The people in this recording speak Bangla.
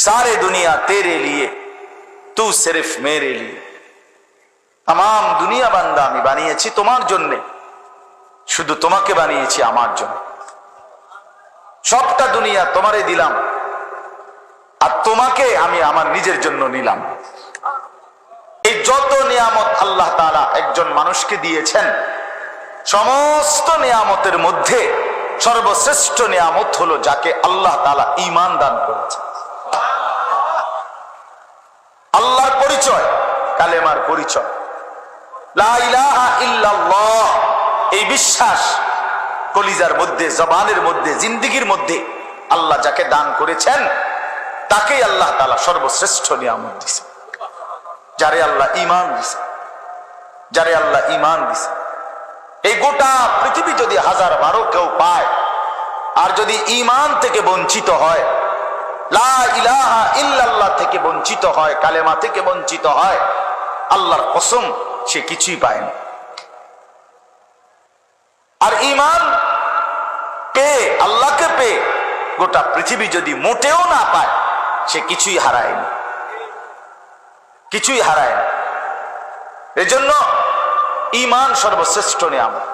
सारे दुनिया तेरे लिए, तू सिर्फ मेरे लिए। तमाम दुनिया बांदा आमी बानिয়েছি তোমার জন্য, শুধু তোমাকে বানিয়েছি আমার জন্য। সবটা দুনিয়া তোমারে দিলাম, আর তোমাকে আমি আমার নিজের জন্য নিলাম। এই যত নিয়ামত আল্লাহ তাআলা একজন মানুষকে দিয়েছেন, সমস্ত নিয়ামতের মধ্যে সর্বশ্রেষ্ঠ নিয়ামত হলো যাকে আল্লাহ তাআলা ঈমান দান করেছেন। আল্লাহর পরিচয়, কালেমার পরিচয়, লা ইলাহা ইল্লাল্লাহ, এই বিশ্বাস কলিজার মধ্যে, জবানের মধ্যে, জিন্দেগীর মধ্যে আল্লাহ যাকে দান করেছেন তাকেই আল্লাহ তাআলা সর্বশ্রেষ্ঠ নিয়ামত দিয়েছেন। যারে আল্লাহ ঈমান দিয়েছেন, যারে আল্লাহ ঈমান দিয়েছেন। এই গোটা পৃথিবী যদি 1000-12 কেউ পায়, আর যদি ঈমান থেকে বঞ্চিত হয়, লা ইলাহা ইল্লাল্লাহ থেকে বঞ্চিত হয়, কালেমা থেকে বঞ্চিত হয়, আল্লাহর কসম সে কিছুই পায় না। আর ঈমান পেয়ে, আল্লাহকে পেয়ে গোটা পৃথিবী যদি মোটেও না পায়, সে কিছুই হারায় না, কিছুই হারায় না। এজন্য ঈমান সর্বশ্রেষ্ঠ নিয়ামত।